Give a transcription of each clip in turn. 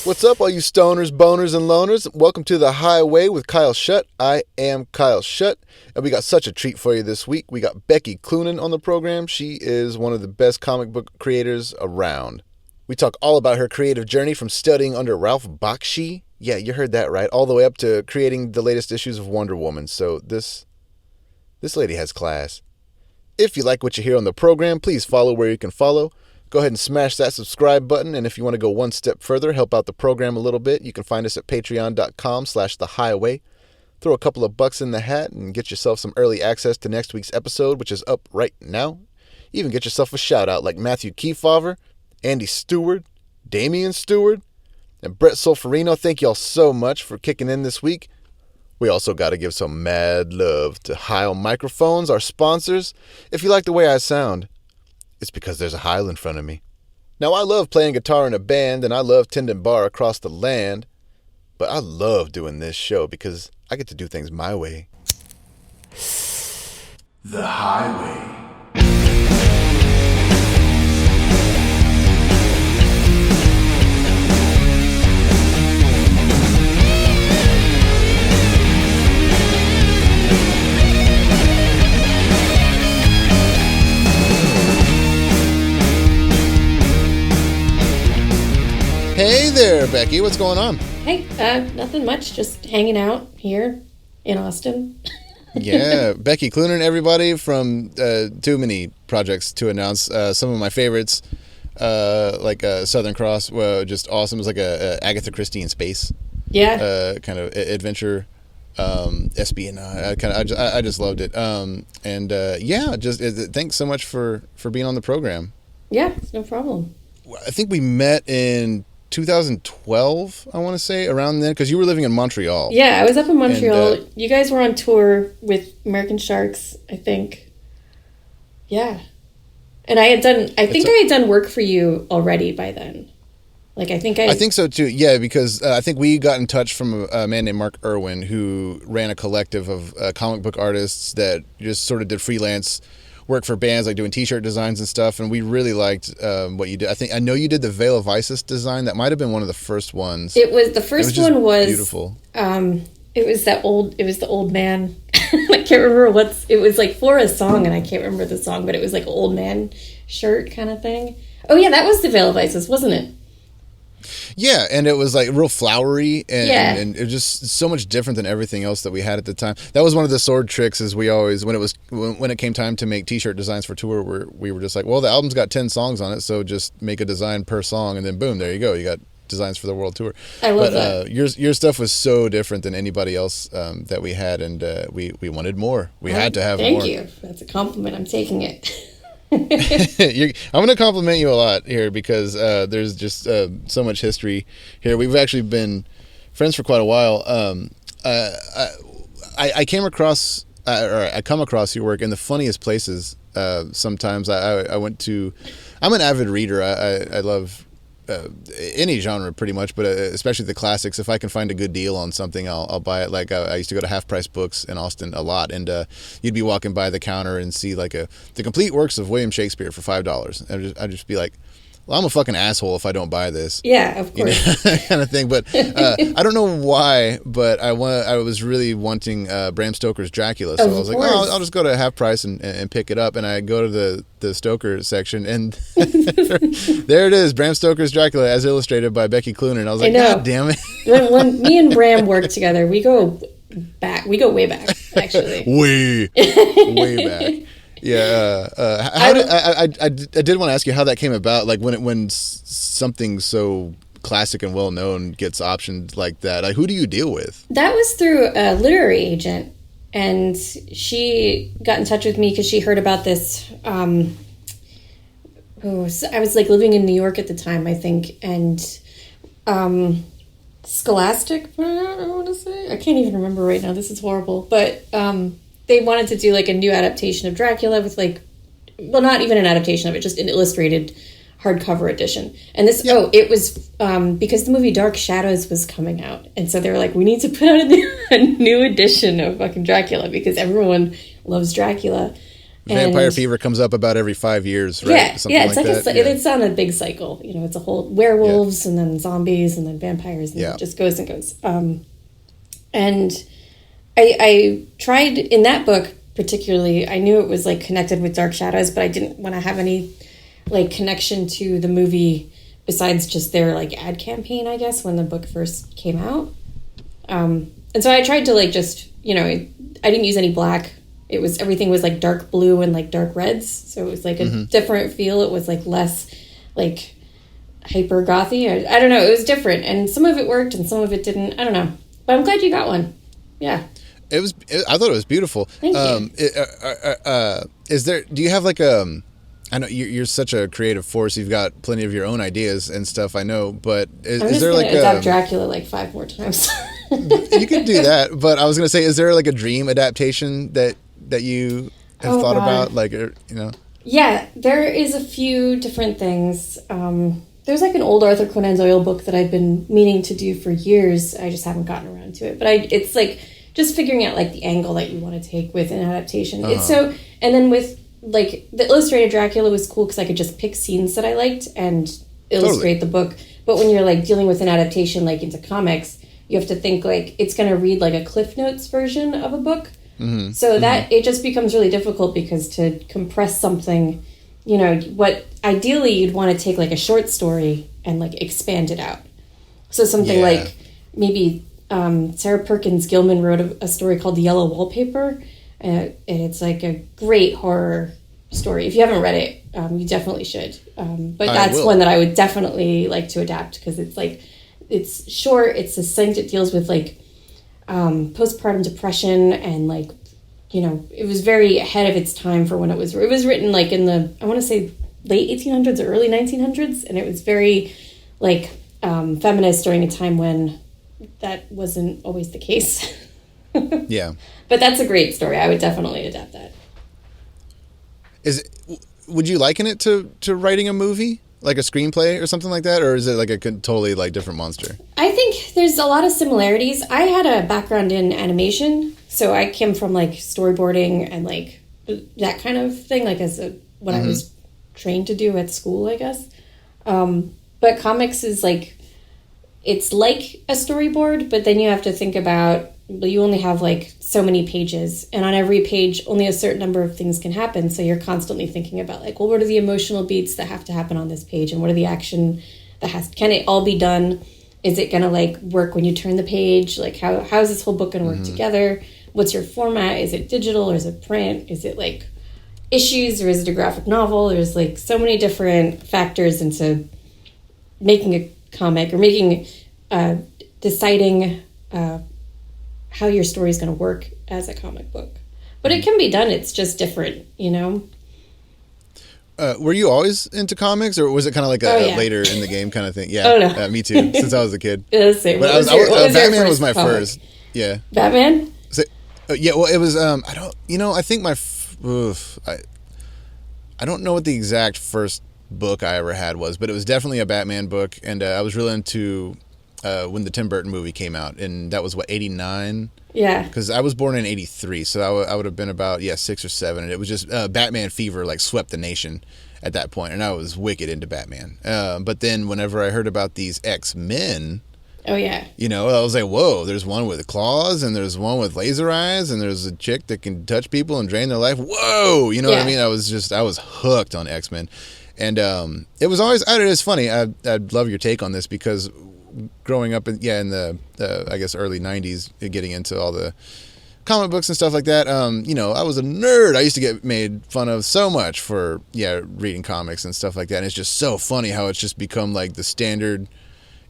What's up, all you stoners, boners, and loners? Welcome to The Highway with Kyle Shutt. I am Kyle Shutt, and we got such a treat for you this week. We got Becky Cloonan on the program. She is one of the best comic book creators around. We talk all about her creative journey from studying under Ralph Bakshi. Yeah, you heard that right. All the way up to creating the latest issues of Wonder Woman. So this lady has class. If you like what you hear on the program, please follow where you can follow. Go ahead and smash that subscribe button. And if you want to go one step further, help out the program a little bit, you can find us at patreon.com/thehighway. Throw a couple of bucks in the hat and get yourself some early access to next week's episode, which is up right now. Even get yourself a shout out like Matthew Kefauver, Andy Stewart, Damian Stewart, and Brett Solferino. Thank y'all so much for kicking in this week. We also got to give some mad love to Heil Microphones, our sponsors. If you like the way I sound, it's because there's a Heil in front of me. Now, I love playing guitar in a band, and I love tending bar across the land, but I love doing this show because I get to do things my way. The Highway. Hey there, Becky. What's going on? Hey, nothing much. Just hanging out here in Austin. Yeah, Becky Cloonan, everybody, from too many projects to announce. Some of my favorites, like Southern Cross, were just awesome. It was like a Agatha Christie in space. Yeah. Kind of adventure, espionage. I just loved it. Thanks so much for being on the program. Yeah, no problem. I think we met in 2012, I want to say, around then, because you were living in Montreal. Yeah, I was up in Montreal. And, you guys were on tour with American Sharks, I think. Yeah. And I had done work for you already by then. I think so too. Yeah, because I think we got in touch from a man named Mark Irwin, who ran a collective of comic book artists that just sort of did freelance work for bands, like doing t-shirt designs and stuff, and we really liked what you did. I know you did the Veil of Isis design. That might have been one of the first ones. It was the first one. Was beautiful. It was the old man. I can't remember it was like for a song, and I can't remember the song, but it was like an old man shirt kind of thing. Oh yeah, that was the Veil of Isis, wasn't it? Yeah, and it was like real flowery, and it was just so much different than everything else that we had at the time. That was one of the sword tricks, is we always, when it came time to make t-shirt designs for tour, we were just like, well, the album's got 10 songs on it, so just make a design per song, and then boom, there you go, you got designs for the world tour. I love that. Your stuff was so different than anybody else that we had, and we wanted more. We had to have more. Thank you. That's a compliment. I'm taking it. I'm going to compliment you a lot here because there's just so much history here. We've actually been friends for quite a while. I come across your work in the funniest places. Sometimes I'm an avid reader. I love any genre pretty much, but especially the classics. If I can find a good deal on something, I'll buy it. Like I used to go to Half Price Books in Austin a lot, and you'd be walking by the counter and see like the complete works of William Shakespeare for $5. I'd just be like, well, I'm a fucking asshole if I don't buy this. Yeah, of course. Kind of thing. But I don't know why, but I was really wanting Bram Stoker's Dracula. So I was like, oh, I'll just go to Half Price and pick it up. And I go to the Stoker section, and there it is, Bram Stoker's Dracula as illustrated by Becky Cloonan. I was like, God damn it. when me and Bram work together, we go way back, actually. way back. Yeah, I did want to ask you how that came about. Like when something so classic and well known gets optioned like that. Like, who do you deal with? That was through a literary agent, and she got in touch with me because she heard about this. I was like living in New York at the time, I think, and Scholastic. I want to say, I can't even remember right now. This is horrible, but. They wanted to do like a new adaptation of Dracula with not even an adaptation of it, just an illustrated hardcover edition. And this, it was because the movie Dark Shadows was coming out. And so they were like, we need to put out a new edition of fucking Dracula because everyone loves Dracula. Vampire fever comes up about every 5 years, right? Yeah, Something yeah, it's like that. it's on a big cycle. You know, it's a whole werewolves and then zombies and then vampires, and it just goes and goes. And I tried in that book particularly. I knew it was like connected with Dark Shadows, but I didn't want to have any like connection to the movie besides just their like ad campaign, I guess, when the book first came out. And so I tried to like just, you know, I didn't use any black. Everything was like dark blue and like dark reds. So it was like a different feel. It was like less like hyper gothy. I don't know. It was different. And some of it worked and some of it didn't. I don't know. But I'm glad you got one. Yeah. I thought it was beautiful. Thank you. Do you have like I know you're such a creative force. You've got plenty of your own ideas and stuff, I know, but is there like adapt Dracula like 5 more times? You could do that, but I was going to say, is there like a dream adaptation that you have thought about? Like, you know? Yeah, there is a few different things. There's like an old Arthur Conan Doyle book that I've been meaning to do for years. I just haven't gotten around to it. But it's like just figuring out like the angle that you want to take with an adaptation. It's and then with like the illustrated Dracula was cool because I could just pick scenes that I liked and illustrate the book. But when you're like dealing with an adaptation like into comics, you have to think like it's going to read like a Cliff Notes version of a book. So that it just becomes really difficult because to compress something, you know, what ideally you'd want to take like a short story and like expand it out. So something like maybe Sarah Perkins Gilman wrote a story called The Yellow Wallpaper. And it's like a great horror story. If you haven't read it, you definitely should. But that's one that I would definitely like to adapt because it's like, it's short, it's succinct, it deals with like postpartum depression and like, you know, it was very ahead of its time for when it was written like in the, I want to say late 1800s or early 1900s. And it was very like feminist during a time when that wasn't always the case. Yeah. But that's a great story. I would definitely adapt that. Would you liken it to writing a movie? Like a screenplay or something like that? Or is it like a totally like different monster? I think there's a lot of similarities. I had a background in animation, so I came from like storyboarding and like that kind of thing, like what I was trained to do at school, I guess. But comics is like, it's like a storyboard, but then you have to think about, well, you only have like so many pages, and on every page only a certain number of things can happen, so you're constantly thinking about like, well, what are the emotional beats that have to happen on this page, and what are the action that can it all be done? Is it gonna like work when you turn the page? Like how is this whole book gonna work together? What's your format? Is it digital or is it print? Is it like issues or is it a graphic novel? There's like so many different factors into making a comic or making deciding how your story is going to work as a comic book. But it can be done. It's just different, you know? Were you always into comics, or was it kind of like a later in the game kind of thing? Yeah. Oh, no. Me too, since I was a kid. Yeah, the same. But Batman was my first. Yeah. Batman? Yeah, well, it was, I think I don't know what the exact first book I ever had was, but it was definitely a Batman book, and I was really into when the Tim Burton movie came out, and that was, 89? Yeah. Because I was born in 83, so I would have been about, 6 or 7, and it was just Batman fever, like, swept the nation at that point, and I was wicked into Batman. But then whenever I heard about these X-Men... Oh, yeah. I was like, whoa, there's one with claws, and there's one with laser eyes, and there's a chick that can touch people and drain their life. Whoa! You know what I mean? I was hooked on X-Men. And it was always, it's funny, I'd love your take on this, because growing up in the I guess early 90s, getting into all the comic books and stuff like that, I was a nerd. I used to get made fun of so much for reading comics and stuff like that, and it's just so funny how it's just become like the standard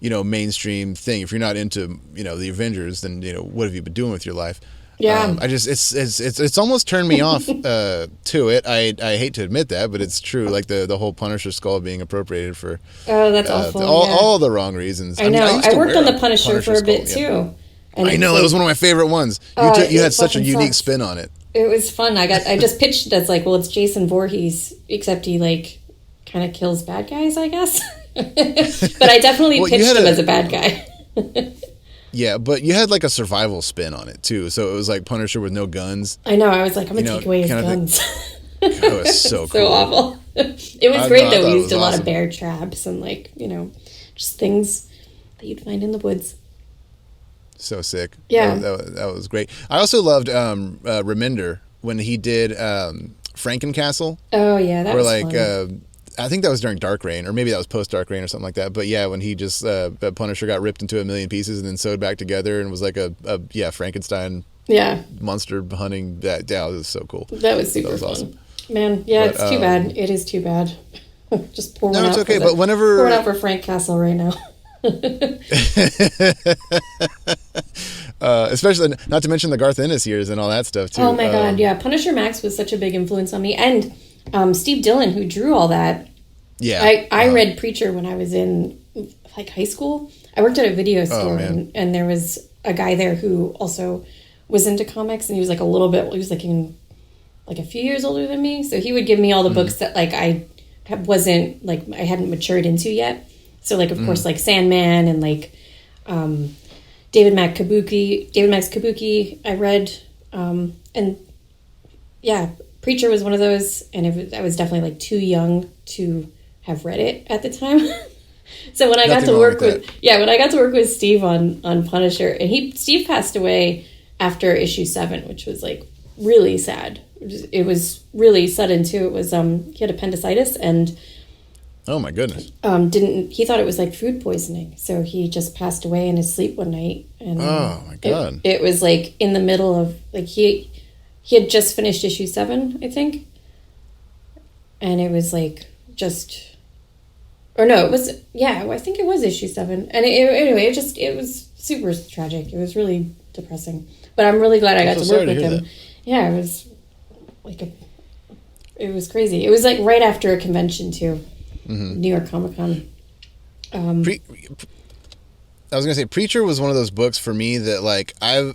mainstream thing. If you're not into the Avengers, then what have you been doing with your life? Yeah. It's almost turned me off to it. I hate to admit that, but it's true. Like the whole Punisher skull being appropriated for that's awful. All the wrong reasons. I know. I worked on the Punisher for a bit too. And I know, that was one of my favorite ones. You had such a unique spin on it. It was fun. I just pitched it as like, well, it's Jason Voorhees, except he like kind of kills bad guys, I guess. But I definitely pitched him as a bad guy. Yeah, but you had like a survival spin on it too. So it was like Punisher with no guns. I know. I was like, I'm gonna take away his guns. That was so So cool. awful. It was great, I though. thought We it used was a lot of awesome. bear traps and, like, just things that you'd find in the woods. So sick. Yeah. That was great. I also loved Reminder when he did Frankencastle. Oh, yeah, that was like fun. I think that was during Dark Reign, or maybe that was post Dark Reign or something like that. But yeah, when he just Punisher got ripped into a million pieces and then sewed back together and was like a Frankenstein Yeah, monster hunting. That was so cool. that was super was fun. awesome. Man, yeah, But, it's too bad. It is too bad. Just pour one No, out. it's okay. For But whenever pour one out for Frank Castle right now. especially not to mention the Garth Ennis years and all that stuff too. Oh my god, yeah. Punisher Max was such a big influence on me. And Steve Dillon, who drew all that. Yeah. I read Preacher when I was in like high school. I worked at a video store and there was a guy there who also was into comics, and he was like like a few years older than me. So he would give me all the books that like I wasn't like I hadn't matured into yet. So like of course like Sandman and like David Max Kabuki I read, and yeah, Preacher was one of those, and I was definitely like too young to have read it at the time. So when I got to work with Steve on Punisher, and Steve passed away after issue 7, which was like really sad. It was really sudden too. It was he had appendicitis and Oh my goodness. he thought it was like food poisoning, so he just passed away in his sleep one night. And Oh my god. it was like in the middle of like he had just finished issue 7, I think, and it was like just. Or no, I think it was issue 7. And anyway, it was super tragic. It was really depressing. But I'm really glad I got to work with him. That. Yeah, it was like it was crazy. It was like right after a convention too, New York Comic Con. I was gonna say Preacher was one of those books for me that like I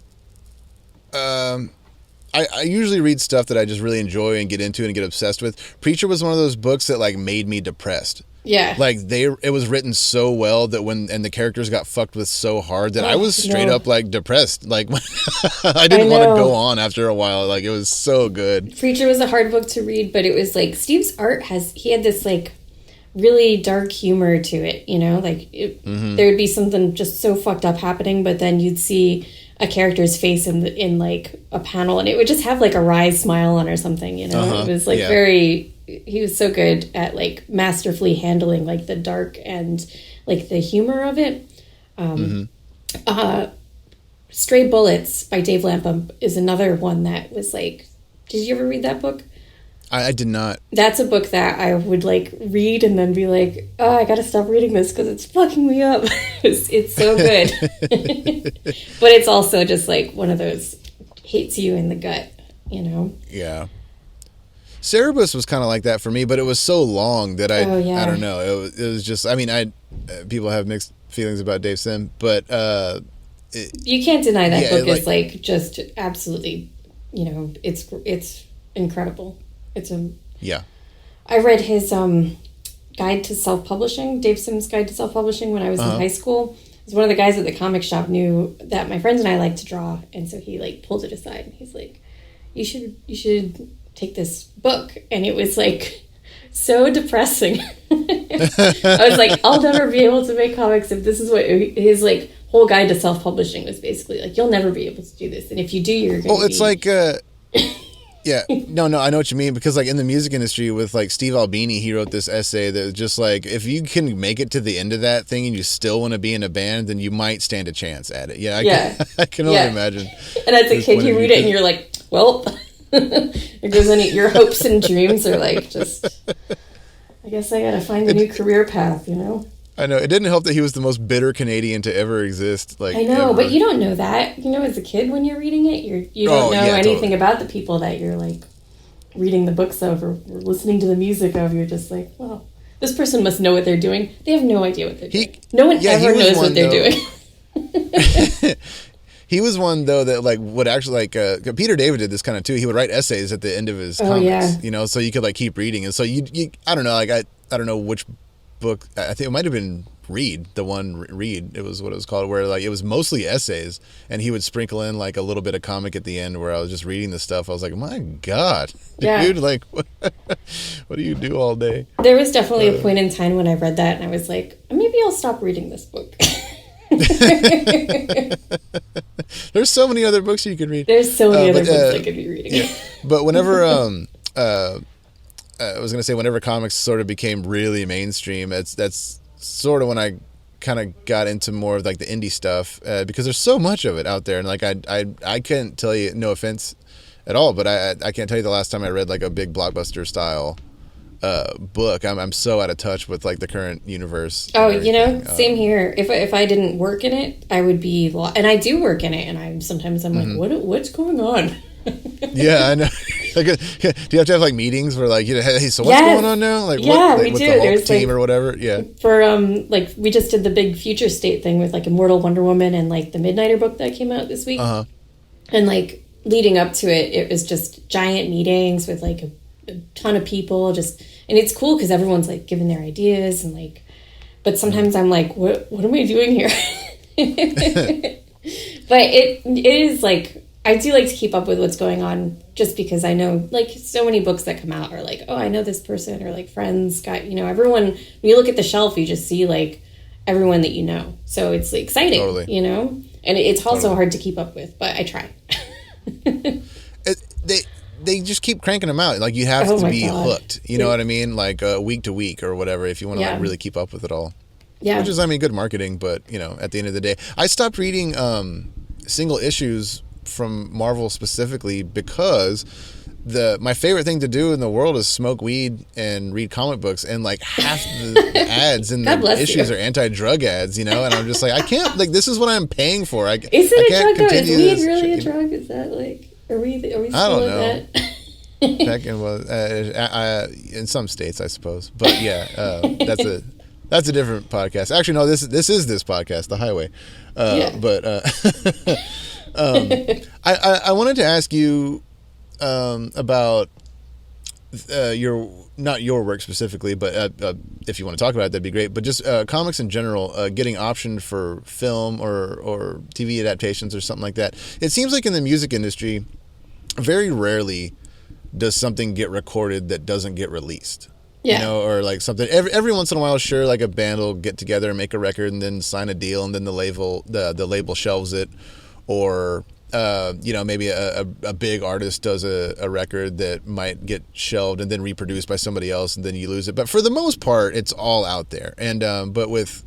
usually read stuff that I just really enjoy and get into and get obsessed with. Preacher was one of those books that like made me depressed. Yeah. Like it was written so well that and the characters got fucked with so hard that I was straight up like depressed. Like I didn't want to go on after a while. Like it was so good. Preacher was a hard book to read, but it was like Steve's art he had this like really dark humor to it, like there would be something just so fucked up happening, but then you'd see a character's face in like a panel and it would just have like a wry smile on or something, It was like he was so good at like masterfully handling like the dark and like the humor of it. Stray Bullets by Dave Lapham is another one that was like, did you ever read that book? I did not. That's a book that I would like read and then be like, oh, I gotta stop reading this because it's fucking me up. It's so good. But it's also just like one of those hits you in the gut, Yeah. Cerebus was kind of like that for me, but it was so long that I don't know. It was just, I mean, people have mixed feelings about Dave Sim, but you can't deny that book is like just absolutely, it's incredible. I read his guide to self-publishing, Dave Sim's guide to self-publishing when I was in high school. It was one of the guys at the comic shop knew that my friends and I like to draw, and so he like pulled it aside and he's like, you should take this book. And it was like so depressing. I was like, I'll never be able to make comics if this is what his like whole guide to self-publishing was basically like, you'll never be able to do this, and if you do, you're gonna it's like yeah, no, I know what you mean, because like in the music industry with like Steve Albini, he wrote this essay that was just like, if you can make it to the end of that thing and you still want to be in a band, then you might stand a chance at it. I can only imagine. And as a kid, you read it and you're like, well, it goes on your hopes and dreams are like, just, I guess I gotta find a new career path, I know. It didn't help that he was the most bitter Canadian to ever exist. Like, I know, ever. But you don't know that. As a kid when you're reading it, you don't know anything about the people that you're like reading the books of or listening to the music of. You're just like, well, this person must know what they're doing. They have no idea what they're doing. No one ever knows what they're doing. He was one though that like would actually like Peter David did this kind of too. He would write essays at the end of his comics, so you could like keep reading. And so you I don't know, like I don't know which book. I think it might have been Read, the one Read, it was what it was called, where like it was mostly essays, and he would sprinkle in like a little bit of comic at the end where I was just reading the stuff. I was like, my God, dude, like what do you do all day? There was definitely a point in time when I read that and I was like, maybe I'll stop reading this book. There's so many other books you could read. There's so many other books I could be reading. Yeah. But whenever I was gonna say whenever comics sort of became really mainstream, that's sort of when I kind of got into more of like the indie stuff, because there's so much of it out there, and like I can't tell you, no offense at all, but I can't tell you the last time I read like a big blockbuster style book. I'm so out of touch with like the current universe. Oh, you know, same here. If I didn't work in it, I would be and I do work in it, and I'm like, what's going on? Yeah, I know. Like, do you have to have like meetings where like, hey, so what's going on now? Like, yeah, what, we with do. the Hulk There's team or whatever. Yeah. For like we just did the big Future State thing with like Immortal Wonder Woman and like the Midnighter book that came out this week. And like leading up to it, it was just giant meetings with like a ton of people. And it's cool because everyone's like giving their ideas and like. But sometimes I'm like, what am I doing here? But it is like. I do like to keep up with what's going on just because I know, like, so many books that come out are like, oh, I know this person, or like friends got, everyone, when you look at the shelf, you just see like everyone that you know. So it's like, exciting, and it's also hard to keep up with, but I try. They just keep cranking them out. Like, you have to be hooked. You know what I mean? Like week to week or whatever, if you want to like really keep up with it all. Yeah. Which is, I mean, good marketing, but at the end of the day, I stopped reading single issues from Marvel specifically because my favorite thing to do in the world is smoke weed and read comic books, and like half the ads in the issues are anti-drug ads, and I'm just like, I can't, like, this is what I'm paying for. Is it a drug? Is weed really a drug? Is that like, are we still I don't know. That? Back in some states, I suppose, but yeah, that's a different podcast. Actually, no, this is this podcast, The Highway, but. I wanted to ask you about not your work specifically, but if you want to talk about it, that'd be great. But just comics in general, getting optioned for film or TV adaptations or something like that. It seems like in the music industry, very rarely does something get recorded that doesn't get released. Yeah. Or like something every once in a while, sure, like a band will get together and make a record and then sign a deal, and then the label shelves it. Or, maybe a big artist does a record that might get shelved and then reproduced by somebody else, and then you lose it. But for the most part, it's all out there. And but with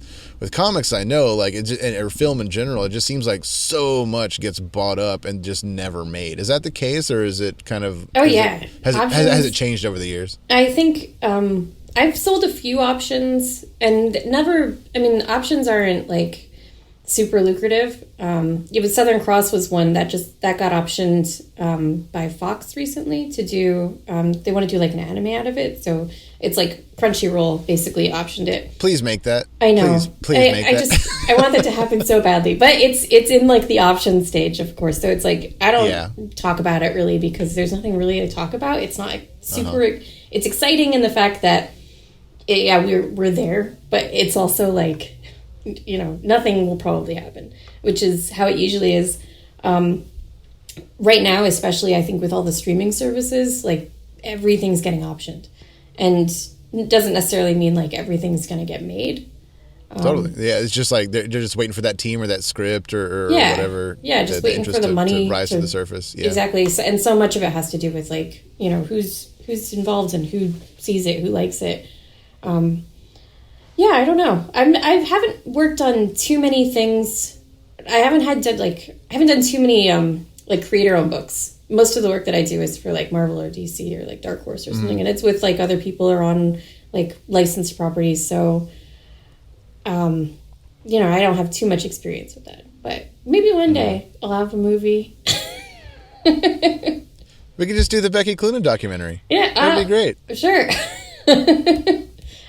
comics, I know, like, or film in general, it just seems like so much gets bought up and just never made. Is that the case, or is it kind of? Oh yeah, has it changed over the years? I think I've sold a few options, and never. I mean, options aren't like super lucrative. But Southern Cross was one that got optioned by Fox recently to do. They want to do like an anime out of it, so it's like Crunchyroll basically optioned it. Please make that. I know. Please make that. I want that to happen so badly, but it's in like the option stage, of course. So it's like I don't talk about it really because there's nothing really to talk about. It's not super. It's exciting in the fact that we're there, but it's also like. Nothing will probably happen, which is how it usually is. Right now, especially, I think with all the streaming services, like everything's getting optioned, and it doesn't necessarily mean like everything's going to get made. Totally. Yeah. It's just like they're just waiting for that team or that script or whatever. Yeah. Just waiting for the money to rise to the surface. Yeah. Exactly. And so much of it has to do with like, who's involved and who sees it, who likes it. Yeah, I don't know. I haven't worked on too many things. I haven't done too many like creator-owned books. Most of the work that I do is for like Marvel or DC or like Dark Horse or something, and it's with like other people or on like licensed properties. So, I don't have too much experience with that. But maybe one day I'll have a movie. We could just do the Becky Cloonan documentary. Yeah, that'd be great. Sure.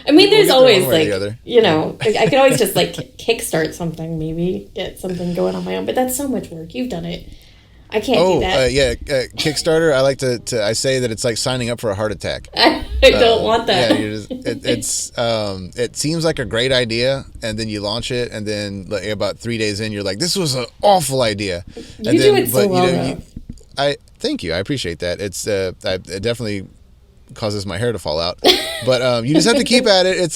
I mean, there's always like, I could always just like kickstart something, maybe get something going on my own, but that's so much work. You've done it. I can't do that. Kickstarter. I like to. I say that it's like signing up for a heart attack. I don't want that. Yeah, it seems like a great idea, and then you launch it, and then like, about 3 days in, you're like, "This was an awful idea." You do it so well. I thank you. I appreciate that. It definitely causes my hair to fall out, but you just have to keep at it.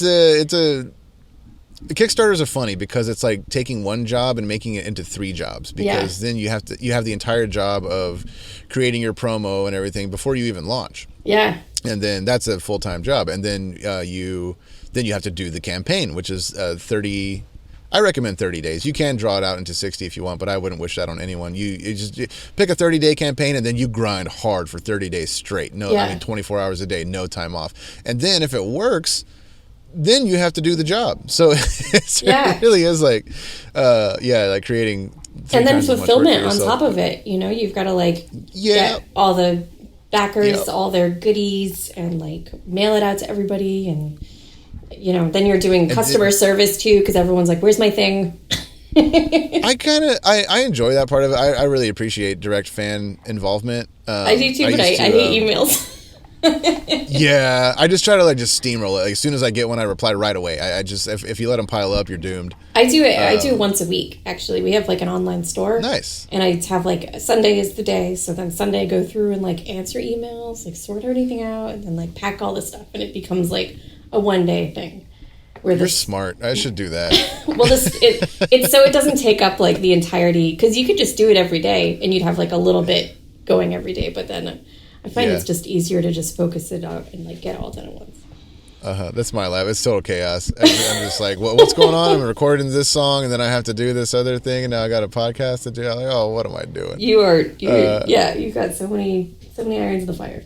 The Kickstarters are funny because it's like taking one job and making it into 3 jobs, because then you have the entire job of creating your promo and everything before you even launch. Yeah. And then that's a full-time job, and then you have to do the campaign, which is 30. I recommend 30 days. You can draw it out into 60 if you want, but I wouldn't wish that on anyone. You just pick a 30-day campaign, and then you grind hard for 30 days straight. 24 hours a day, no time off. And then if it works, then you have to do the job. So it really is like creating. And then fulfillment on top of it. You know, you've got to get all the backers, all their goodies, and mail it out to everybody. And, then you're doing customer service too, because everyone's like, where's my thing? I enjoy that part of it. I really appreciate direct fan involvement. I do too, but I hate emails. Yeah, I just try to just steamroll it. As soon as I get one, I reply right away. I just if you let them pile up, you're doomed. I do it. I do it once a week. Actually, we have an online store. Nice. And I have Sunday is the day. So then Sunday I go through and answer emails, sort everything out, and then pack all the stuff, and it becomes a 1 day thing. You're smart. I should do that. Well, it's so it doesn't take up the entirety, because you could just do it every day and you'd have a little bit going every day, but then I find it's just easier to just focus it out and get it all done at once. That's my life. It's total chaos. I'm just what's going on? I'm recording this song, and then I have to do this other thing, and now I got a podcast to do. I'm like, oh, what am I doing? You've got so many irons in the fire.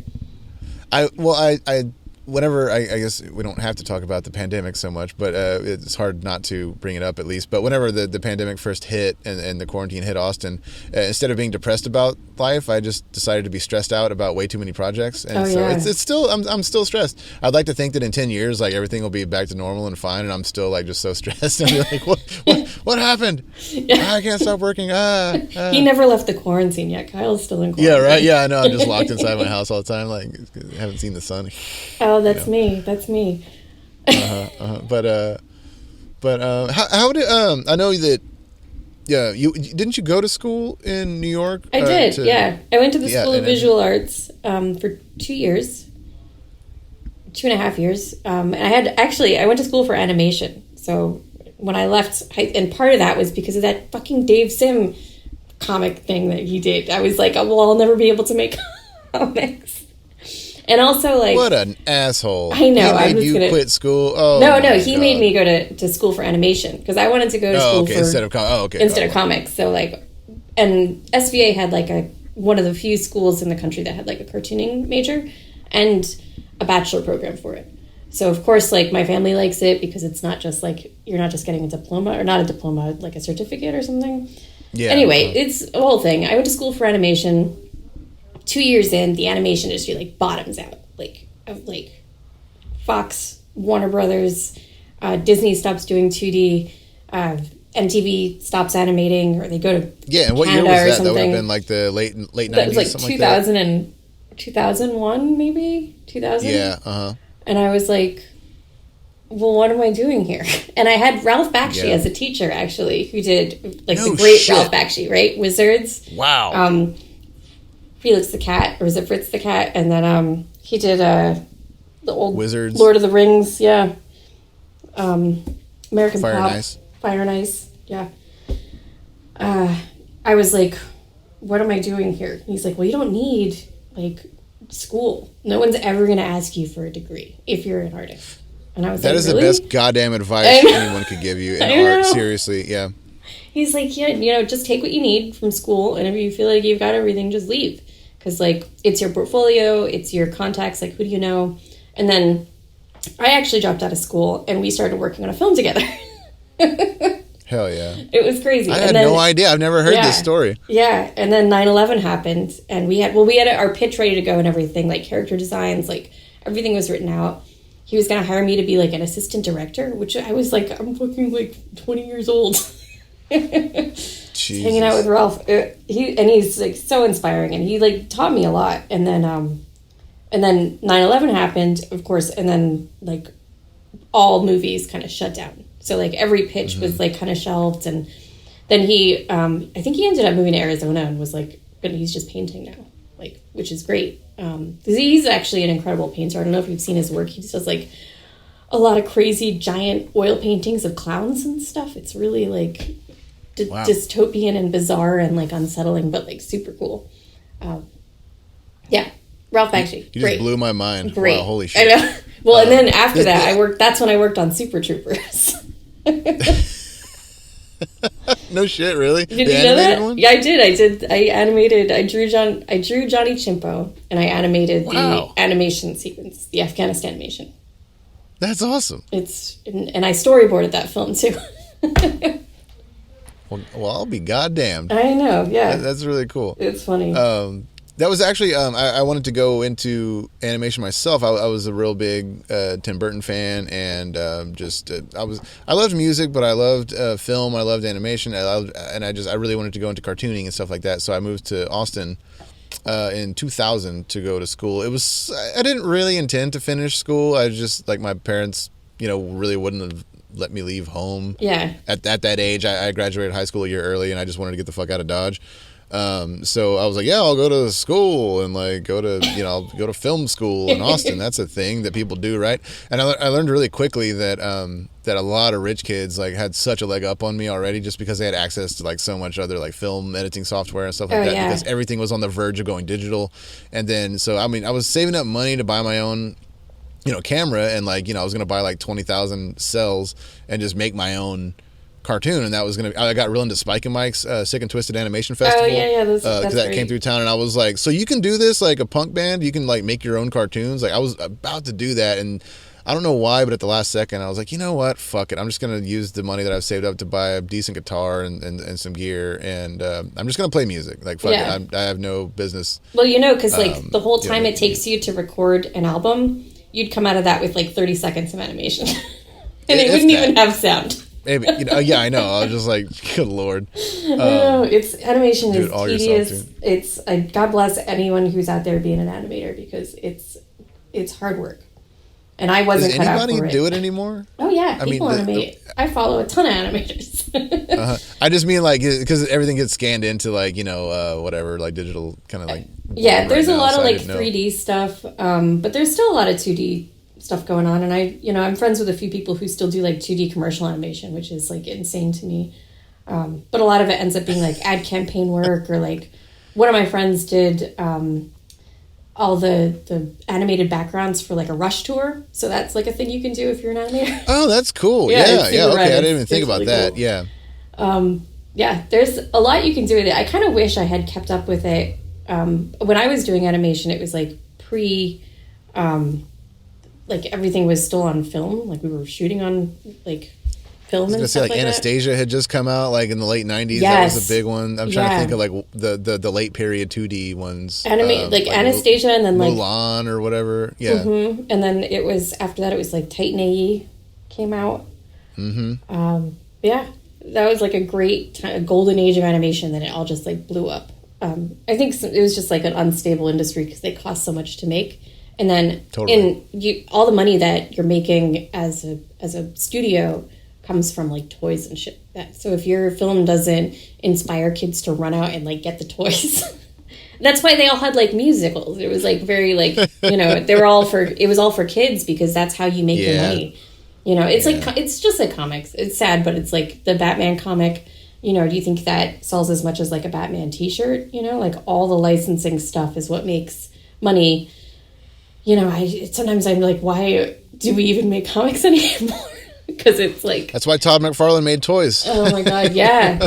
Whenever I guess we don't have to talk about the pandemic so much, but it's hard not to bring it up at least. But whenever the pandemic first hit and the quarantine hit Austin, instead of being depressed about life, I just decided to be stressed out about way too many projects. And it's still I'm still stressed. I'd like to think that in 10 years, everything will be back to normal and fine, and I'm still just so stressed. And be what happened? I can't stop working. He never left the quarantine yet. Kyle's still in quarantine. Yeah, right. Yeah, I know. I'm just locked inside my house all the time. Haven't seen the sun. Oh, that's me. That's me. But how did I know that? Yeah, didn't you go to school in New York? I did. I went to the School of Visual Arts for 2 years, 2.5 years. And I went to school for animation. So when I left, and part of that was because of that fucking Dave Sim comic thing that he did. I was like, well, I'll never be able to make comics. And also, what an asshole! I know. He made you quit school. Oh no! He made me go to school for animation, because I wanted to go to school instead of comics. So and SVA had one of the few schools in the country that had a cartooning major and a bachelor program for it. So of course, my family likes it, because it's not just you're not just getting a diploma, or not a diploma, a certificate or something. Yeah. Anyway, it's a whole thing. I went to school for animation. 2 years in, the animation industry bottoms out. Fox, Warner Brothers, Disney stops doing 2D, MTV stops animating, or they go to and what Canada year was that? That would have been the late 90s. That was 2000 like and 2001, maybe 2000. Yeah. And I was like, well, what am I doing here? And I had Ralph Bakshi as a teacher, actually, who did the great Ralph Bakshi, right? Wizards. Wow. Felix the Cat, or is it Fritz the Cat? And then he did the old Wizards, Lord of the Rings, American Fire Pop, and Ice. Fire and Ice, yeah. I was like, what am I doing here? He's like, well, you don't need school. No one's ever going to ask you for a degree if you're an artist. And I was that like, is really? the best goddamn advice anyone could give you in art. Seriously, yeah. He's like, just take what you need from school, and if you feel like you've got everything, just leave. Because, it's your portfolio, it's your contacts, who do you know? And then I actually dropped out of school, and we started working on a film together. Hell yeah. It was crazy. I had no idea. I've never heard this story. Yeah, and then 9/11 happened, and we had our pitch ready to go and everything, character designs, everything was written out. He was going to hire me to be, an assistant director, which I was I'm fucking, 20 years old. hanging out with Ralph. He's like so inspiring, and he like taught me a lot. And then 9/11 happened, of course, and then like all movies kind of shut down. So like every pitch was like kind of shelved, and then he, I think he ended up moving to Arizona and was like, but he's just painting now, like, which is great. He's actually an incredible painter. I don't know if you've seen his work. He just does like a lot of crazy giant oil paintings of clowns and stuff. It's really like dystopian and bizarre and like unsettling, but like super cool. Yeah, Ralph Bakshi. You just blew my mind. Great. Wow, holy shit. I know. Well, and then after that, that's when I worked on Super Troopers. No shit, really? Did you know that? One? Yeah, I did. I drew Johnny Chimpo, and I animated the animation sequence, the Afghanistan animation. That's awesome. And I storyboarded that film too. Well, I'll be goddamned. I know, yeah. That's really cool. It's funny. That was actually, I wanted to go into animation myself. I was a real big Tim Burton fan, and I loved music, but I loved film. I loved animation. I really wanted to go into cartooning and stuff like that. So I moved to Austin in 2000 to go to school. I didn't really intend to finish school. I just, like, my parents, really wouldn't have let me leave home. Yeah. At that age, I graduated high school a year early, and I just wanted to get the fuck out of Dodge. So I was like, yeah, I'll go to school and like I'll go to film school in Austin. That's a thing that people do, right? And I learned really quickly that a lot of rich kids like had such a leg up on me already just because they had access to like so much other like film editing software and stuff like that because everything was on the verge of going digital. And then I was saving up money to buy my own camera, and like I was gonna buy like 20,000 cells and just make my own cartoon, and that was I got real into Spike and Mike's Sick and Twisted Animation Festival. Oh yeah, because that came through town, and I was like, so you can do this like a punk band, you can like make your own cartoons. Like I was about to do that, and I don't know why, but at the last second I was like, you know what, fuck it, I'm just gonna use the money that I've saved up to buy a decent guitar and some gear, and I'm just gonna play music. Like fuck it, I have no business. Well, because like the whole time it takes you to record an album, you'd come out of that with like 30 seconds of animation, and it wouldn't even have sound. Maybe yeah, I know. I was just like, good lord. No, animation is tedious. It's God bless anyone who's out there being an animator because it's hard work, and I wasn't cut out for it. Does anybody do it anymore? Oh yeah, people animate. I follow a ton of animators. I just mean like because everything gets scanned into like whatever like digital kind of like. Yeah, there's a lot of like 3D stuff, but there's still a lot of 2D stuff going on, and I'm friends with a few people who still do like 2D commercial animation, which is like insane to me. But a lot of it ends up being like ad campaign work, or like one of my friends did all the animated backgrounds for like a Rush tour, so that's like a thing you can do if you're an animator. Oh, that's cool. Yeah. Okay, I didn't even think about that. Cool. Yeah, there's a lot you can do with it. I kind of wish I had kept up with it. When I was doing animation, it was like like everything was still on film. Like we were shooting on like film and stuff like that. Anastasia had just come out like in the late 90s. Yes. That was a big one. I'm trying to think of like the late period 2D ones. Like Anastasia and then like Mulan or whatever. Yeah. Mm-hmm. And then it was after that it was like Titan AE came out. Mm-hmm. Yeah. That was like a great golden age of animation. Then it all just like blew up. I think it was just like an unstable industry because they cost so much to make. And then all the money that you're making as a studio comes from like toys and shit. So if your film doesn't inspire kids to run out and like get the toys, that's why they all had like musicals. It was like very like it was all for kids because that's how you make your money. It's like it's just like comics. It's sad, but it's like the Batman comic. Do you think that sells as much as like a Batman T-shirt? Like all the licensing stuff is what makes money. Sometimes I'm like, why do we even make comics anymore? Because it's like... That's why Todd McFarlane made toys. Oh my God, yeah.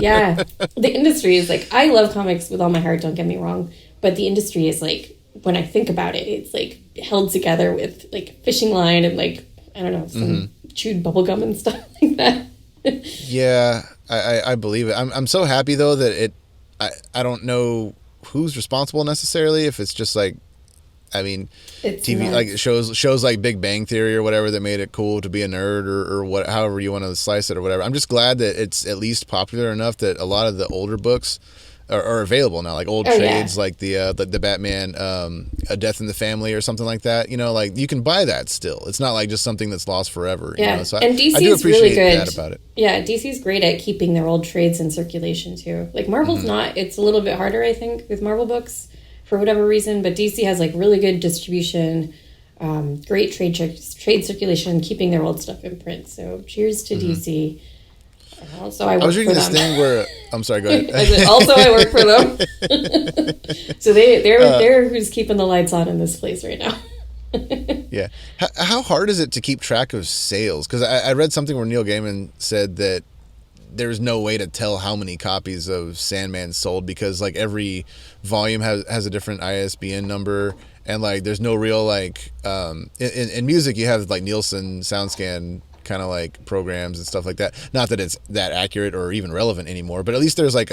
The industry is like... I love comics with all my heart, don't get me wrong. But the industry is like, when I think about it, it's like held together with like fishing line and like, I don't know, some chewed bubblegum and stuff like that. Yeah, I believe it. I'm so happy though that I don't know who's responsible necessarily, if it's just like I mean, It's TV nuts. like shows like Big Bang Theory or whatever that made it cool to be a nerd or what, however you want to slice it or whatever. I'm just glad that it's at least popular enough that a lot of the older books are available now, like old trades, like the Batman, A Death in the Family or something like that. You know, like you can buy that still. It's not like just something that's lost forever. Yeah, You know? So and DC's I do appreciate really good. that about it. Yeah, DC's great at keeping their old trades in circulation too. Like Marvel's not. It's a little bit harder, I think, with Marvel books for whatever reason. But DC has like really good distribution, great trade circulation, keeping their old stuff in print. So cheers to DC. Also, I was reading for this them. thing where I'm sorry, go ahead. I work for them. So they're who's keeping the lights on in this place right now. Yeah. How hard is it to keep track of sales? Because I read something where Neil Gaiman said that there's no way to tell how many copies of Sandman sold because like every volume has a different ISBN number, and like there's no real like in music you have like Nielsen SoundScan kind of like programs and stuff like that. Not that it's that accurate or even relevant anymore, but at least there's like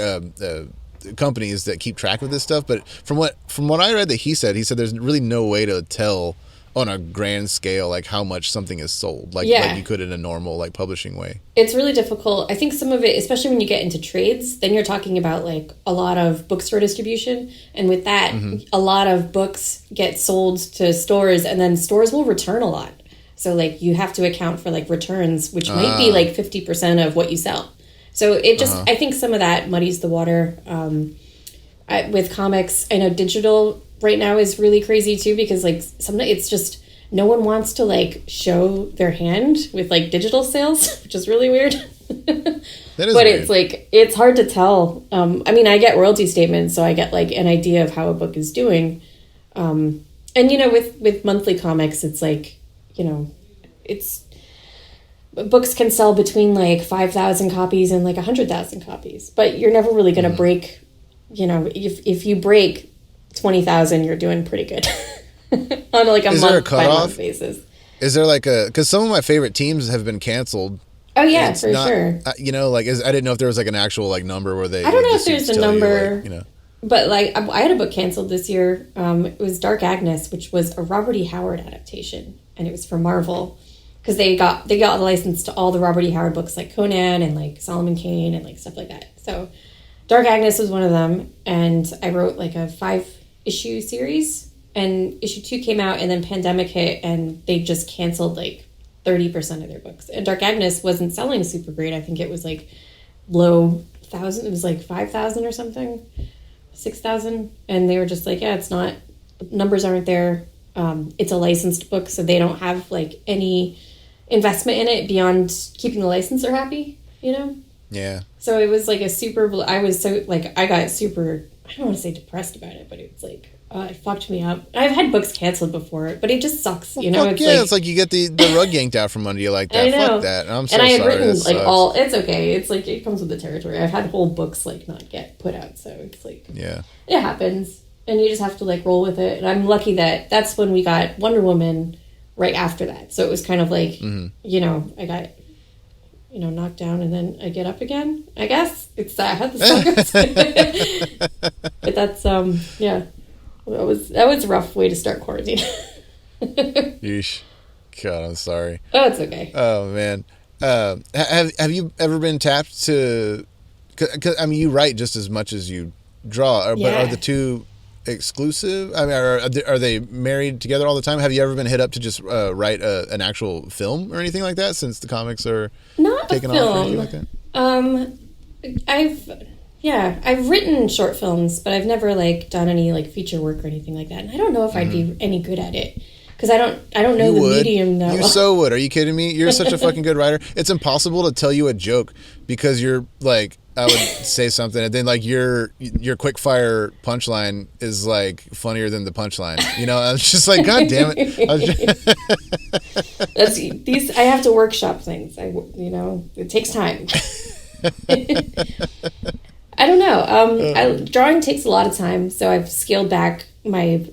companies that keep track of this stuff. But from what I read that he said there's really no way to tell on a grand scale like how much something is sold like you could in a normal like publishing way. It's really difficult. I think some of it, especially when you get into trades, then you're talking about like a lot of bookstore distribution, and with that a lot of books get sold to stores, and then stores will return a lot. So like you have to account for like returns, which might be like 50% of what you sell. So it just I think some of that muddies the water. With comics, I know digital right now is really crazy too, because like sometimes it's just no one wants to like show their hand with like digital sales, which is really weird. That is but weird. it's like it's hard to tell. I mean, I get royalty statements, so I get like an idea of how a book is doing. And you know, with monthly comics, it's like, you know, it's books can sell between like 5,000 copies and like 100,000 copies, but you're never really going to break. You know, if you break 20,000, you're doing pretty good on like a month by month basis. Is there like because some of my favorite teams have been canceled. Oh yeah, for sure. You know, like I didn't know if there was like an actual like number where they. I don't know if there's a number. You know. But like I had a book canceled this year. It was Dark Agnes, which was a Robert E. Howard adaptation, and it was for Marvel because they got the license to all the Robert E. Howard books like Conan and like Solomon Kane and like stuff like that. So Dark Agnes was one of them, and I wrote like a 5-issue series, and issue 2 came out, and then pandemic hit, and they just canceled like 30% of their books. And Dark Agnes wasn't selling super great. I think it was like low thousand. It was like 5,000 or something, 6,000, and they were just like, yeah, it's not, numbers aren't there. It's a licensed book, so they don't have like any investment in it beyond keeping the licensor happy, you know? Yeah. So it was like I got super, I don't want to say depressed about it, but it was like, it fucked me up. I've had books canceled before, but it just sucks, you know? It's like you get the rug yanked out from under you like that. I know. Fuck that. I'm so and I had sorry. written like sucks. it's okay. It's like, it comes with the territory. I've had whole books like not get put out, so it's like, yeah, it happens. And you just have to like roll with it. And I'm lucky that that's when we got Wonder Woman right after that. So it was kind of like, you know, I got, you know, knocked down and then I get up again, I guess. It's how the song goes. But that's, yeah. That was a rough way to start quarantine. Yeesh. God, I'm sorry. Oh, it's okay. Oh, man. Have you ever been tapped to... Cause, I mean, you write just as much as you draw, but are the two exclusive? I mean, are they married together all the time? Have you ever been hit up to just write an actual film or anything like that, since the comics are not taking a film. off or anything like that? I've written short films, but I've never like done any like feature work or anything like that. And I don't know if I'd be any good at it because I don't know medium that well. You so would. Are you kidding me? You're such a fucking good writer. It's impossible to tell you a joke because you're like, I would say something and then like your quick fire punchline is like funnier than the punchline. You know, I was just like, God damn it. I have to workshop things. You know, it takes time. I don't know. Drawing takes a lot of time, so I've scaled back my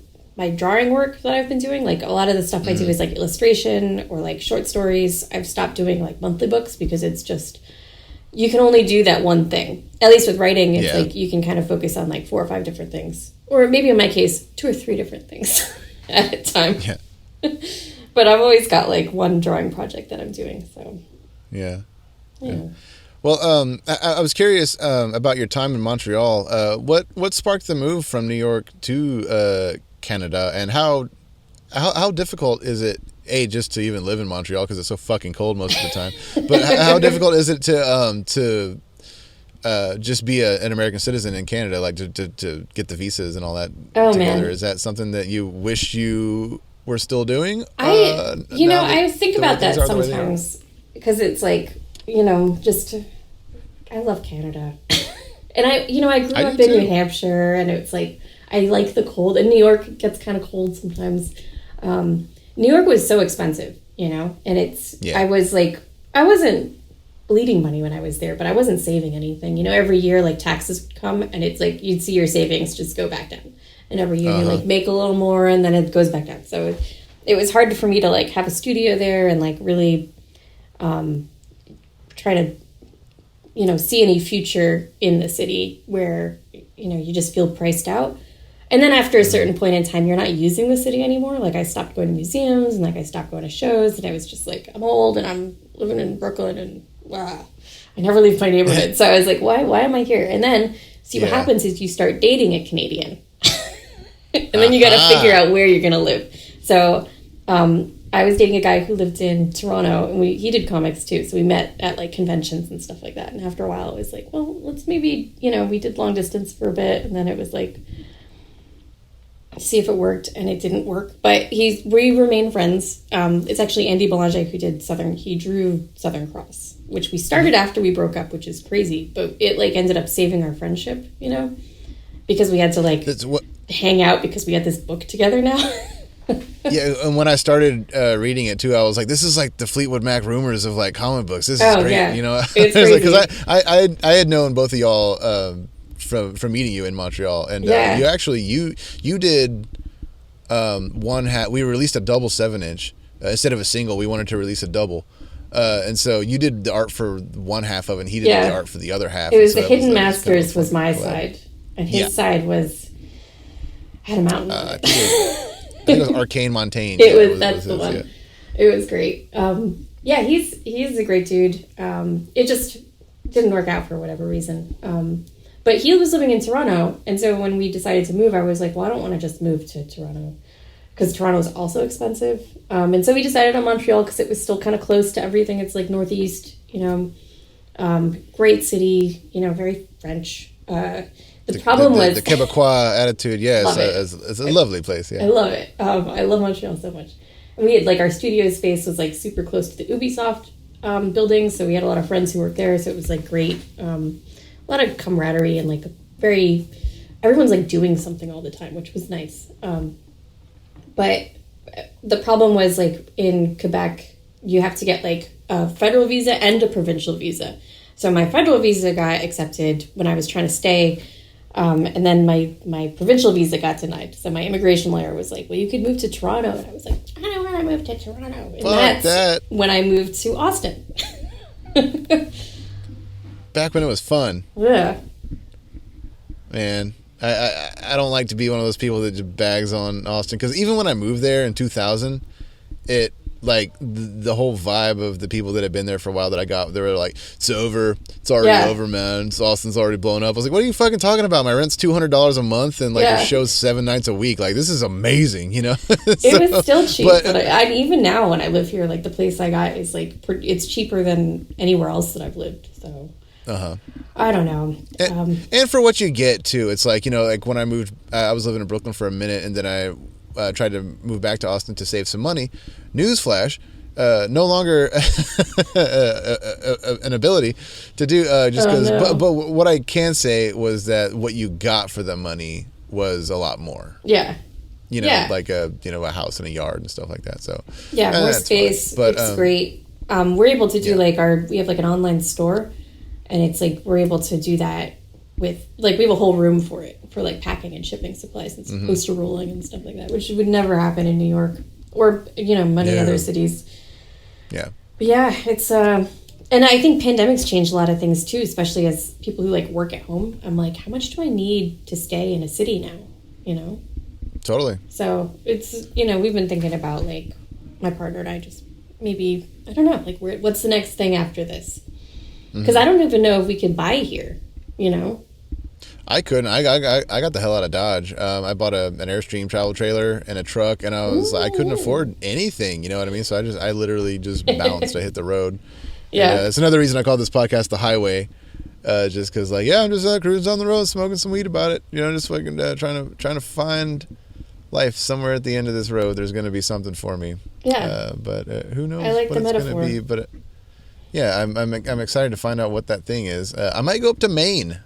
drawing work that I've been doing. Like a lot of the stuff I do is like illustration or like short stories. I've stopped doing like monthly books because it's just, you can only do that one thing. At least with writing, it's like you can kind of focus on like 4 or 5 different things, or maybe in my case 2 or 3 different things. at a time. Yeah. But I've always got like one drawing project that I'm doing. So Yeah. yeah. Well, I was curious about your time in Montreal. What sparked the move from New York to Canada, and how difficult is it? Just to even live in Montreal because it's so fucking cold most of the time. But how difficult is it to just be an American citizen in Canada, like to get the visas and all that together? Man. Is that something that you wish you were still doing? I think about that sometimes because it's like, just I love Canada. And I grew up in New Hampshire, and it's like I like the cold, and New York gets kind of cold sometimes. New York was so expensive, and I wasn't bleeding money when I was there, but I wasn't saving anything. Every year, like, taxes would come, and it's like you'd see your savings just go back down. And every year you, like, make a little more, and then it goes back down. So it was hard for me to, like, have a studio there and, like, really try to, see any future in the city where, you just feel priced out. And then after a certain point in time, you're not using the city anymore. Like, I stopped going to museums, and, like, I stopped going to shows, and I was just like, I'm old, and I'm living in Brooklyn, and I never leave my neighborhood. So I was like, why am I here? And then, what happens is you start dating a Canadian. And then you got to figure out where you're going to live. So I was dating a guy who lived in Toronto, and he did comics, too. So we met at, like, conventions and stuff like that. And after a while, it was like, well, let's maybe, we did long distance for a bit, and then it was like, see if it worked, and it didn't work, but we remain friends. It's actually Andy Belanger who drew Southern Cross, which we started after we broke up, which is crazy, but it like ended up saving our friendship, because we had to like hang out because we had this book together now. Yeah, and when I started reading it too, I was like, this is like the Fleetwood Mac rumors of like comic books. This is great, yeah. It's crazy. Because I had known both of y'all from meeting you in Montreal, and you actually you did one hat. We released a double 7-inch instead of a single. We wanted to release a double, and so you did the art for one half of it, and he did the art for the other half. It was the Hidden Masters was my side, and his side had a mountain. I think it was Arcane Montaigne. That's the one. Yeah. It was great. He's a great dude. It just didn't work out for whatever reason. But he was living in Toronto, and so when we decided to move, I was like, well, I don't want to just move to Toronto, because Toronto is also expensive. And so we decided on Montreal because it was still kind of close to everything. It's like northeast, great city, very French. The problem was the Quebecois attitude. Yeah, it's a lovely place. Yeah, I love it. I love Montreal so much. And we had like our studio space was like super close to the Ubisoft building, so we had a lot of friends who worked there. So it was like great. A lot of camaraderie and like everyone's like doing something all the time, which was nice. But the problem was like in Quebec, you have to get like a federal visa and a provincial visa. So my federal visa got accepted when I was trying to stay. And then my provincial visa got denied. So my immigration lawyer was like, well, you could move to Toronto. And I was like, I don't want to move to Toronto. And that's when I moved to Austin. Back when it was fun. Yeah. Man, I don't like to be one of those people that just bags on Austin, because even when I moved there in 2000, it like the whole vibe of the people that had been there for a while that I got, they were like, it's over, it's already over, man, Austin's already blown up. I was like, what are you fucking talking about? My rent's $200 a month, and like your show's 7 nights a week. Like, this is amazing, It was still cheap, but even now when I live here, like the place I got is like it's cheaper than anywhere else that I've lived. So I don't know. And for what you get too, it's like, like when I moved, I was living in Brooklyn for a minute, and then I tried to move back to Austin to save some money. Newsflash, no longer an ability to do just because. But what I can say was that what you got for the money was a lot more. Yeah. Like a house and a yard and stuff like that. So more space. But it's great. We're able to do we have like an online store. And it's like we're able to do that with like we have a whole room for it, for like packing and shipping supplies and poster rolling and stuff like that, which would never happen in New York or many other cities. Yeah. But yeah, it's and I think pandemics changed a lot of things too, especially as people who like work at home. I'm like, how much do I need to stay in a city now? Totally. So it's, we've been thinking about, like, my partner and I just maybe, I don't know, like, what's the next thing after this? Because I don't even know if we could buy here, I couldn't. I got the hell out of Dodge. I bought an Airstream travel trailer and a truck, and I couldn't afford anything. You know what I mean? So I literally just bounced. I hit the road. Yeah. That's another reason I call this podcast The Highway. Just because, like, I'm just cruising on the road, smoking some weed about it. Just fucking trying to find life somewhere at the end of this road. There's going to be something for me. Yeah. But who knows I like what the it's metaphor. going to be. But yeah, I'm excited to find out what that thing is. I might go up to Maine.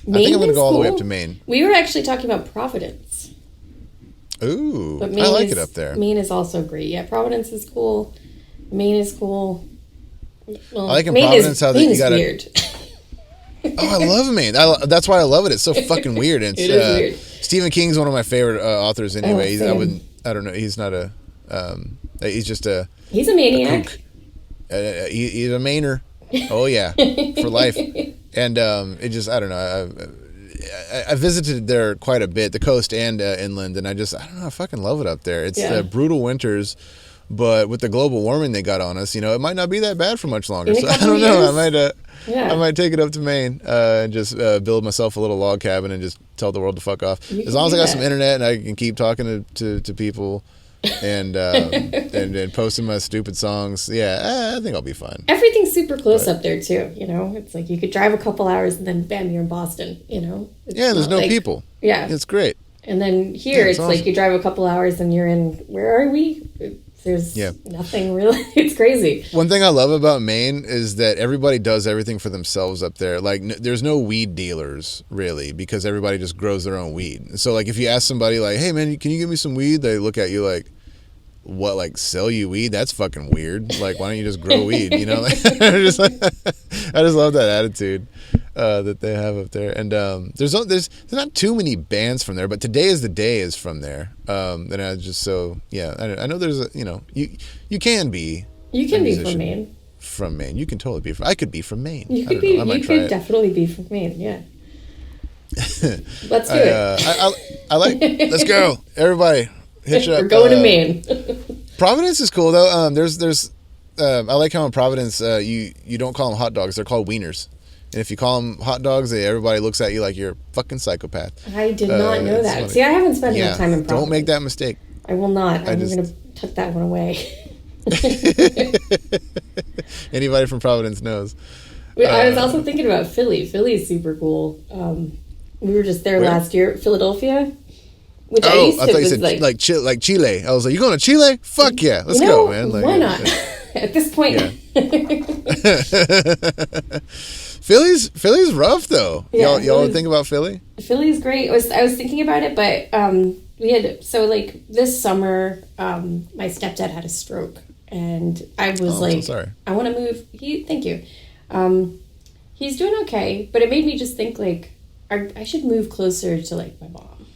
I think I'm going to go all the way up to Maine. We were actually talking about Providence. Ooh, but I like it up there. Maine is also great. Yeah, Providence is cool. Maine is cool. Well, I like in Providence how you got weird. Oh, I love Maine. That's why I love it. It's so fucking weird. It's, it is weird. Stephen King's one of my favorite authors. Anyway, Oh, I don't know. He's not a. He's just a. He's a maniac. He's a Mainer. Oh yeah, for life. And it just, I don't know. I visited there quite a bit, the coast and inland, and I don't know. I fucking love it up there. It's brutal winters. But with the global warming they got on us, it might not be that bad for much longer. So I don't know. I might take it up to Maine and just build myself a little log cabin and just tell the world to fuck off. As long as I got some internet and I can keep talking to people and and posting my stupid songs, I think I'll be fine. Everything's super close up there too. It's like you could drive a couple hours and then bam, you're in Boston. There's no people. Yeah, it's great. And then here it's awesome. like you drive a couple hours and you're in. Where are we? There's nothing really. It's crazy. One thing I love about Maine is that everybody does everything for themselves up there. Like, there's no weed dealers, really, because everybody just grows their own weed. So, like, if you ask somebody, like, hey, man, can you give me some weed? They look at you like, what, like, sell you weed? That's fucking weird. Like, why don't you just grow weed? I just love that attitude that they have up there. And there's not too many bands from there, but Today Is the Day is from there. And I just I know there's you can be. You can be from Maine. From Maine, you can totally be from. I could be from Maine. You could be. You could definitely be from Maine. Yeah. Let's do it. I like. Let's go, everybody. Hitch up. We're going to Maine. Providence is cool though. There's I like how in Providence you don't call them hot dogs; they're called wieners. And if you call them hot dogs, everybody looks at you like you're a fucking psychopath. I did not know that. Funny. See, I haven't spent enough time in Providence. Don't make that mistake. I will not. I'm going to tuck that one away. Anybody from Providence knows. I was also thinking about Philly. Philly's super cool. We were just there last year. Philadelphia. Which I used to thought you said like Chile. I was like, you going to Chile? Fuck yeah. Let's go, man. Like, why not? At this point. Yeah. Philly's rough though. Yeah, y'all think about Philly? Philly's great. I was thinking about it, but we had this summer my stepdad had a stroke and I was I'm so sorry. I want to move. Thank you. He's doing okay, but it made me just think like I should move closer to like my mom,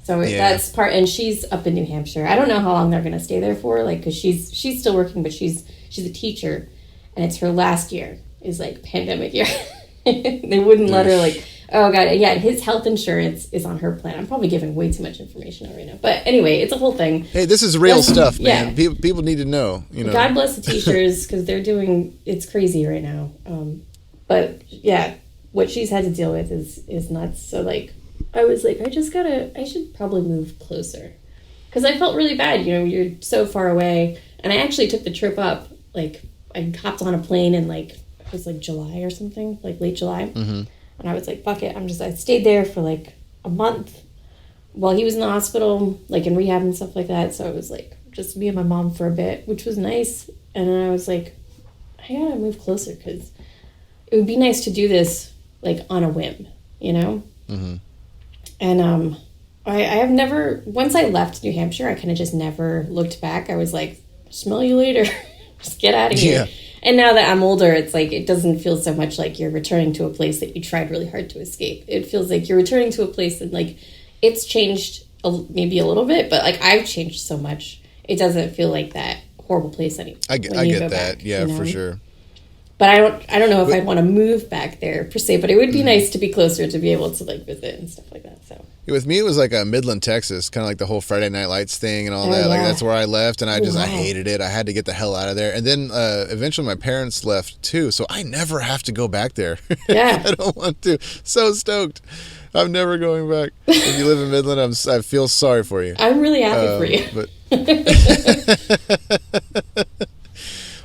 So that's part, and she's up in New Hampshire. I don't know how long they're going to stay there for, like, because she's still working, but she's a teacher, and it's her last year. Is like pandemic year. They wouldn't let her like, oh god, yeah, his health insurance is on her plan. I'm probably giving way too much information out right now. But anyway, it's a whole thing. Hey, this is real stuff, man. Yeah. People need to know, God bless the teachers because they're doing, it's crazy right now. But yeah, what she's had to deal with is nuts. So like, I was like, I should probably move closer. Because I felt really bad, you're so far away. And I actually took the trip up, like, I hopped on a plane and like, it was like July or something, like late July. Mm-hmm. And I was like, fuck it. I stayed there for like a month while he was in the hospital, like in rehab and stuff like that. So it was like just me and my mom for a bit, which was nice. And then I was like, I gotta move closer because it would be nice to do this like on a whim, Mm-hmm. And I have never, once I left New Hampshire, I kind of just never looked back. I was like, smell you later. Just get out of here. Yeah. And now that I'm older, it's like, it doesn't feel so much like you're returning to a place that you tried really hard to escape. It feels like you're returning to a place that like, it's changed maybe a little bit, but like I've changed so much. It doesn't feel like that horrible place anymore. I get that. Back, yeah, for sure. But I don't know if I'd want to move back there per se, but it would be nice to be closer to be able to like visit and stuff like that. So With me, it was like Midland, Texas, kind of like the whole Friday Night Lights thing and all that. Yeah. Like that's where I left, and I Wow. hated it. I had to get the hell out of there. And then eventually my parents left too, so I never have to go back there. Yeah. I don't want to. So stoked. I'm never going back. If you live in Midland, I feel sorry for you. I'm really happy for you. But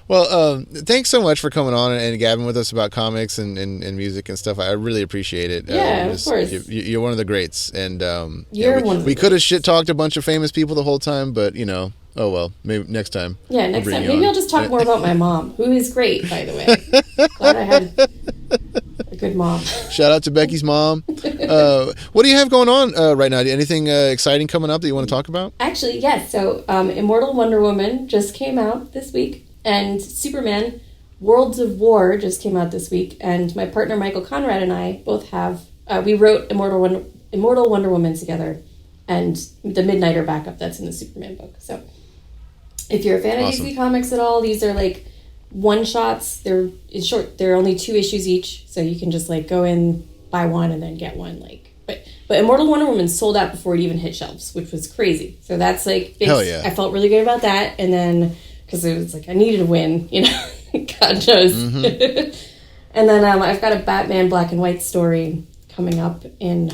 well, thanks so much for coming on and gabbing with us about comics and music and stuff. I really appreciate it. Yeah, of course. You're one of the greats. And We could have shit talked a bunch of famous people the whole time, but oh well, maybe next time. Yeah, next time. Maybe I'll just talk more about my mom, who is great, by the way. Glad I had a good mom. Shout out to Becky's mom. What do you have going on right now? Anything exciting coming up that you want to talk about? Actually, yes. So, Immortal Wonder Woman just came out this week, and Superman Worlds of War just came out this week, and my partner Michael Conrad and I both have, we wrote Immortal Wonder Woman together, and the Midnighter backup that's in the Superman book. So if you're a fan of DC Comics at all, these are like one-shots. They're short. They're only 2 issues each, so you can just like go in, buy one, and then get one. But Immortal Wonder Woman sold out before it even hit shelves, which was crazy. So that's like big. Hell yeah. I felt really good about that, and then because it was like I needed a win, God knows. Mm-hmm. And then I've got a Batman black and white story coming up in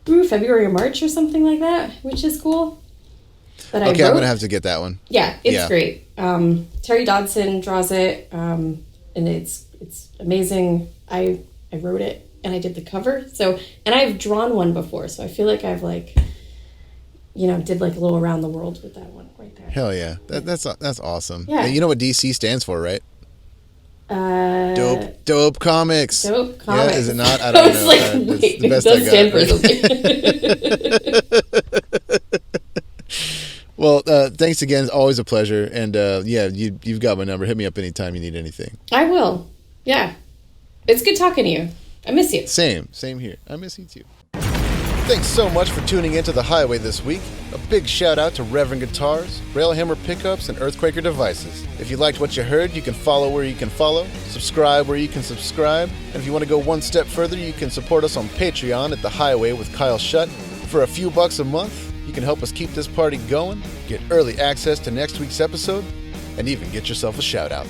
February or March or something like that, which is cool. But I'm gonna have to get that one. Yeah, it's great. Terry Dodson draws it, and it's amazing. I wrote it and I did the cover. So, and I've drawn one before, so I feel like I've did like a little around the world with that one right there. Hell yeah, that's awesome. Yeah. And you know what DC stands for, right? Dope comics. Dope comics. Yeah, is it not? I don't know. Like, It's the best it does I got. stand for something. Well, thanks again. It's always a pleasure. And you've got my number. Hit me up anytime you need anything. I will. Yeah. It's good talking to you. I miss you. Same here. I miss you too. Thanks so much for tuning into The Highway this week. A big shout out to Reverend Guitars, Railhammer Pickups, and Earthquaker Devices. If you liked what you heard, you can follow where you can follow, subscribe where you can subscribe, and if you want to go one step further, you can support us on Patreon at The Highway with Kyle Shutt. For a few bucks a month, you can help us keep this party going, get early access to next week's episode, and even get yourself a shout out.